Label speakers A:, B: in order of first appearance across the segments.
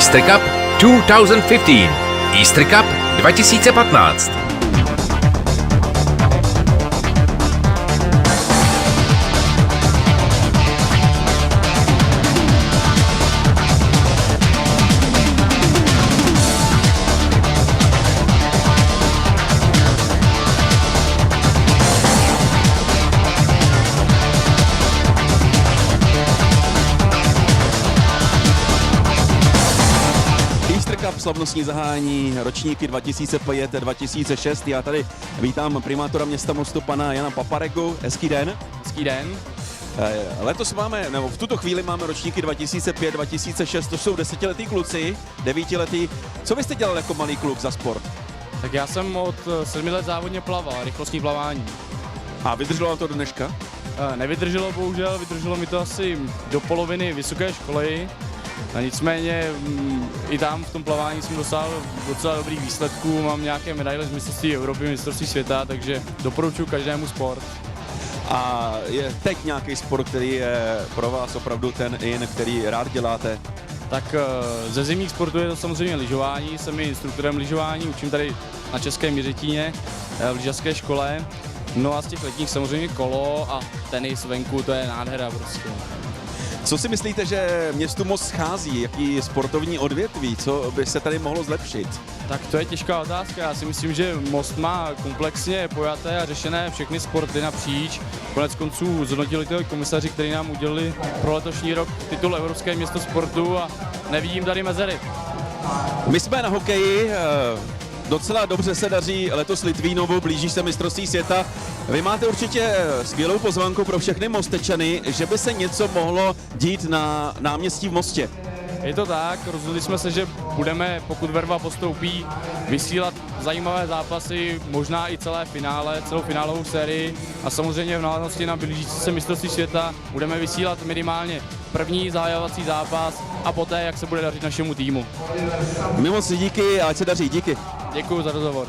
A: Easter Cup 2015. Easter Cup 2015.
B: Slavnostní zahájení ročníky 2005-2006. Já tady vítám primátora města Mostu, pana Jana Paparegu. Hezký den.
C: Hezký den.
B: Letos máme, nebo v tuto chvíli máme ročníky 2005-2006, to jsou 10letí kluci, 9letí. Co vy jste dělal jako malý kluk za sport?
C: Tak já jsem od 7 let závodně plaval, rychlostní plavání.
B: A vydrželo to do dneška?
C: Nevydrželo bohužel, vydrželo mi to asi do poloviny vysoké školy. A nicméně i tam v tom plavání jsem dosáhl docela dobrých výsledků, mám nějaké medaile z mistrovství Evropy, mistrovství světa, takže doporučuji každému sport.
B: A je teď nějaký sport, který je pro vás opravdu ten který rád děláte?
C: Tak ze zimních sportů je to samozřejmě lyžování, jsem i instruktorem lyžování, učím tady na Českém Jiřetíně v lyžařské škole. No a z těch letních samozřejmě kolo a tenis venku, to je nádhera prostě.
B: Co si myslíte, že městu Most schází? Jaký sportovní odvětví? Co by se tady mohlo zlepšit?
C: Tak to je těžká otázka. Já si myslím, že Most má komplexně pojaté a řešené všechny sporty napříč. Konec konců zhodnotili to komisaři, kteří nám udělili pro letošní rok titul Evropské město sportu a nevidím tady mezery.
B: My jsme na hokeji. Docela dobře se daří letos Litvínovu, blíží se mistrovství světa. Vy máte určitě skvělou pozvánku pro všechny Mostečany, že by se něco mohlo dít na náměstí v Mostě.
C: Je to tak, rozhodli jsme se, že budeme, pokud Verva postoupí, vysílat zajímavé zápasy, možná i celé finále, celou finálovou sérii a samozřejmě v návaznosti na blížící se mistrovství světa budeme vysílat minimálně první zahajovací zápas a poté, jak se bude dařit našemu týmu.
B: My moc díky a ať se daří, díky.
C: Děkuji za rozhovor.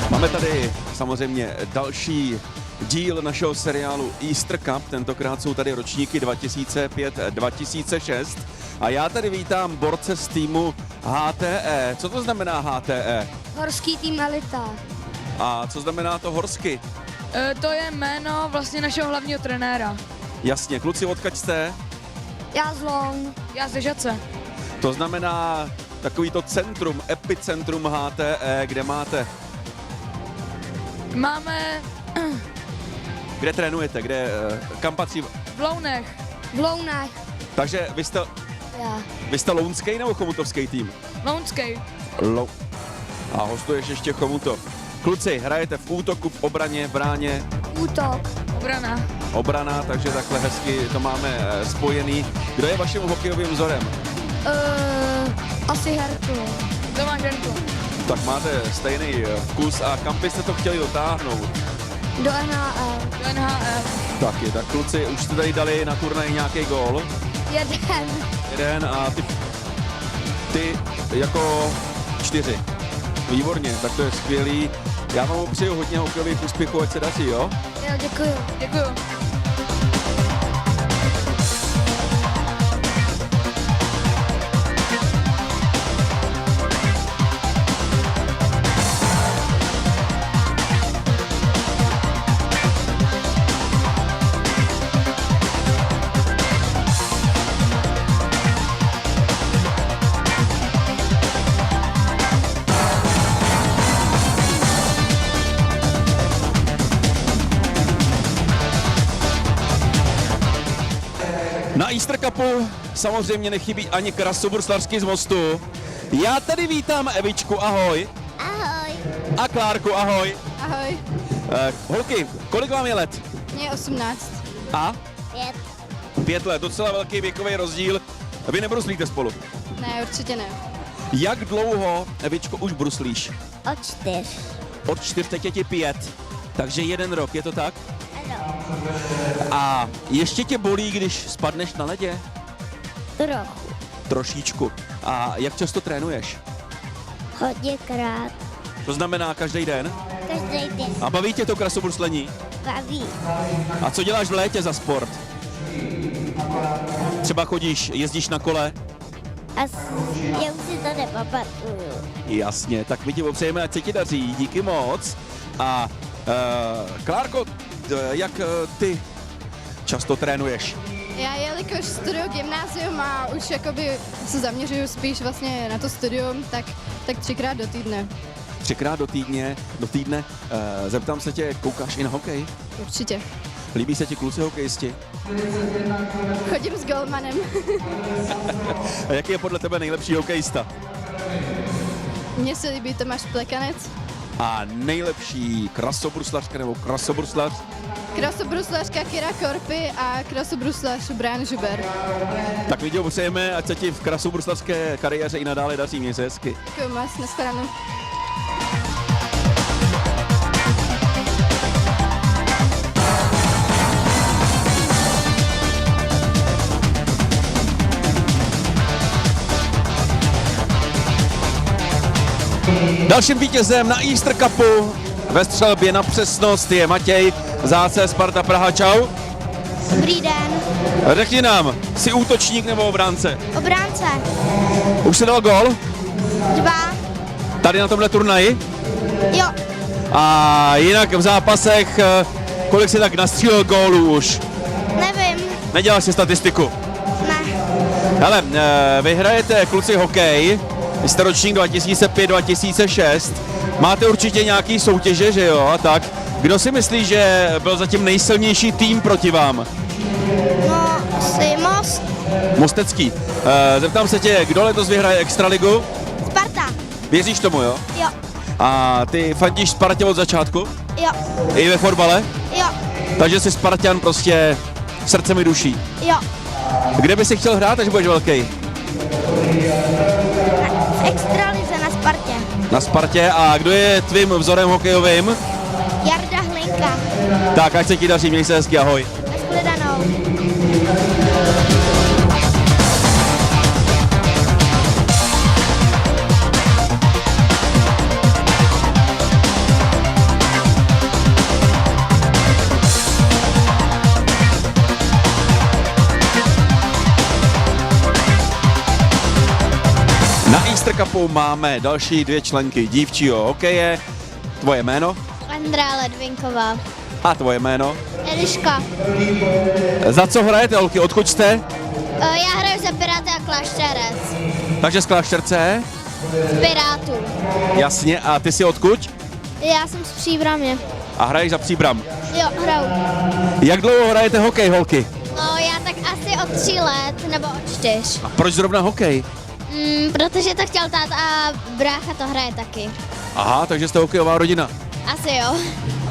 B: Máme tady samozřejmě další díl našeho seriálu Easter Cup, tentokrát jsou tady ročníky 2005-2006 a já tady vítám borce z týmu HTE. Co to znamená HTE?
D: Horský tým Elita.
B: A co znamená to horsky?
E: To je jméno vlastně našeho hlavního trenéra.
B: Jasně, kluci, odkaď jste?
D: Já z Long.
E: Já ze Žace.
B: To znamená takovýto centrum, epicentrum HTE, kde máte?
E: Máme
B: Kde trénujete, kam patří?
E: v Lounech.
D: V Lounách.
B: Takže
D: Já.
B: vy jste lounský nebo chomutovský tým?
E: Lounský.
B: A hostuješ ještě Chomutov. Kluci, hrajete v útoku, v obraně, v bráně,
D: Útok.
E: Obrana.
B: obrana, takže takhle hezky to máme spojený. Kdo je vaším hokejovým vzorem?
D: Asi Herku.
E: Tomáš Renko.
B: Tak máte stejný vkus a kam byste to chtěli dotáhnout?
D: Do NHL.
E: Do NHL.
B: Taky, tak kluci, už jste tady dali na turnaj nějaký gól? Jeden a ty jako 4. Výborně, tak to je skvělý. Já vám přeju hodně hokejových úspěchů, ať se daří, jo?
D: Jo, děkuju.
E: Děkuju.
B: Na Easter Cupu samozřejmě nechybí ani krasoburslařský z Mostu. Já tady vítám Evičku, ahoj.
D: Ahoj.
B: A Klárku, ahoj.
F: Ahoj,
B: Holky, kolik vám je let?
F: mě je 18.
B: A?
D: 5.
B: 5 let, docela velký věkový rozdíl. Vy nebruslíte spolu.
F: Ne, určitě ne.
B: Jak dlouho, Evičko, už bruslíš?
D: Od 4.
B: Od 4, teď je ti 5. Takže 1 rok, je to tak?
D: Ano.
B: A ještě tě bolí, když spadneš na ledě?
D: Trochu.
B: Trošičku. A jak často trénuješ?
D: Hodněkrát.
B: To znamená každý den?
D: Každý den
B: A baví tě to krasobruslení?
D: baví.
B: A co děláš v létě za sport? Třeba jezdíš na kole?
D: Já už si to nepamatuju.
B: Jasně, tak my ti popřejeme, ať se ti daří, díky moc. A Klárko, jak ty často trénuješ?
F: Já jelikož studuju gymnázium a už jakoby se zaměřuju spíš vlastně na to studium, tak 3krát do týdne.
B: 3krát do týdne. Zeptám se tě, koukáš i na hokej?
F: Určitě.
B: Líbí se ti kluci hokejisti?
F: Chodím s golmanem.
B: A jaký je podle tebe nejlepší hokejista?
F: Mně se líbí Tomáš Plekanec.
B: A nejlepší krasobruslařka nebo krasobruslař?
F: Krasobruslařka Kira Korpy a krasobruslař Brian Žuber.
B: Tak my tě popřejeme, ať se ti v krasobruslařské kariéře i nadále daří, měj se hezky.
F: Děkuji moc, nashledanou.
B: Dalším vítězem na Easter Cupu ve střelbě na přesnost je Matěj Záce Sparta Praha. Čau.
D: Dobrý den.
B: Řekni nám, jsi útočník nebo obránce?
D: Obránce.
B: Už jsi dal gól?
D: 2.
B: Tady na tomhle turnaji?
D: Jo.
B: A jinak v zápasech, kolik jsi tak nastřílel gólů už?
D: Nevím.
B: Neděláš si statistiku?
D: Ne.
B: Hele, vy hrajete kluci hokej, jste ročník 2005-2006, máte určitě nějaký soutěže, že jo, a tak. Kdo si myslí, že byl zatím nejsilnější tým proti vám?
D: No, asi Most.
B: Mostecký. Zeptám se tě, kdo letos vyhraje Extraligu?
D: Sparta.
B: Věříš tomu, jo?
D: Jo.
B: A ty fandíš Spartě od začátku?
D: Jo.
B: I ve fotbale?
D: Jo.
B: Takže jsi Spartan prostě srdcem i duší.
D: Jo.
B: Kde by si chtěl hrát, až budeš velký?
D: V extralize na Spartě.
B: Na Spartě. A kdo je tvým vzorem hokejovým?
D: Jarda Hlinka.
B: Tak, ať se ti daří, měj se hezky, ahoj.
D: Nashledanou.
B: Na Easter Cupu máme další 2 členky dívčího hokeje. Tvoje jméno?
D: Andrá Ledvinková.
B: A tvoje jméno?
D: Eliška.
B: Za co hrajete, holky? Odkud jste?
D: Já hraju za Piráty a Klášterec.
B: Takže z Klášterce?
D: Z Pirátů.
B: Jasně. A ty jsi odkud?
D: Já jsem z Příbramě.
B: A hraješ za Příbram.
D: Jo, hraju.
B: Jak dlouho hrajete hokej, holky?
D: No, já tak asi od 3 let, nebo od 4.
B: A proč zrovna hokej?
D: Protože to chtěl tát a brácha to hraje taky.
B: Aha, takže jste hokejová rodina.
D: Asi jo.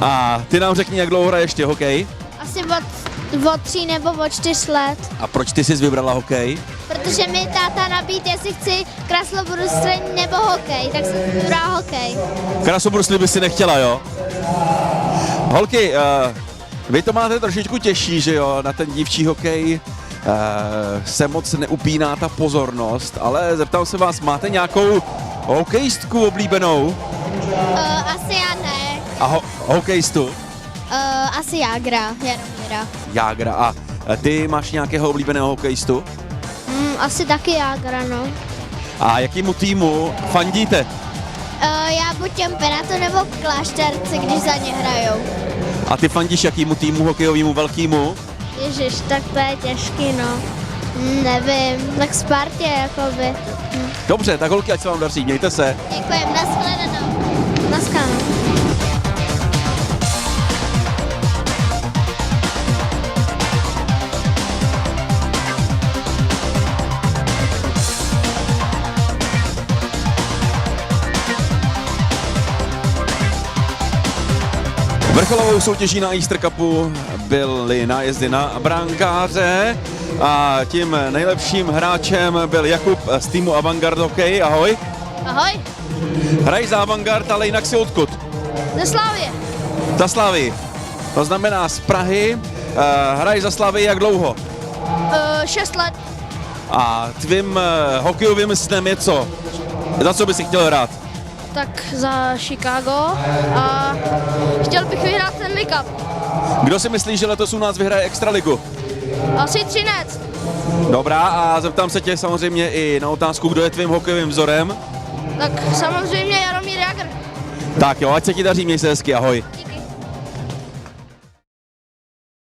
B: A ty nám řekni, jak dlouho hraješ ty hokej?
D: Asi od 3 nebo od 4 let.
B: A proč ty jsi vybrala hokej?
D: Protože mi táta nabít, jestli chci krasobruslení nebo hokej, tak jsem vybrala hokej.
B: Krasobruslí by si nechtěla, jo? Holky, vy to máte trošičku těžší, že jo? Na ten dívčí hokej se moc neupíná ta pozornost, ale zeptám se vás, máte nějakou hokejistku oblíbenou?
D: Asi já ne.
B: A hokejistu?
D: Asi Jágra, Jaromíra.
B: Jágra. A ty máš nějakého oblíbeného hokejistu?
D: Asi taky Jágra, no.
B: A jakýmu týmu fandíte?
D: Já buď těm Pirátu nebo Klášterci, když za ně hrajou.
B: A ty fandíš jakýmu týmu hokejovému velkýmu?
D: Ježiš, tak to je těžký, no. Nevím, tak Spartě, jakoby.
B: Dobře, tak holky, ať se vám daří, mějte se.
D: Děkujem, nashledanou. Naschledanou.
B: Vrcholovou soutěží na Easter Cupu byly nájezdy na brankáře a tím nejlepším hráčem byl Jakub z týmu Avantgard Hokej. Ahoj.
D: Ahoj,
B: Hraj za Avantgard, ale jinak si odkud?
D: ze Slávě.
B: Za Slavii. To znamená z Prahy. Hraj za Slavii jak dlouho?
D: 6 let.
B: A tvým hokejovým snem je co? Za co by si chtěl hrát?
D: Tak za Chicago a chtěl bych vyhrát ten Cup.
B: Kdo si myslí, že letos u nás vyhraje Extraligu?
D: Asi Třinec.
B: Dobrá, a zeptám se tě samozřejmě i na otázku, kdo je tvým hokejovým vzorem.
D: Tak samozřejmě Jaromír Jagr.
B: Tak jo, ať se ti daří, měj se hezky, ahoj.
D: Díky.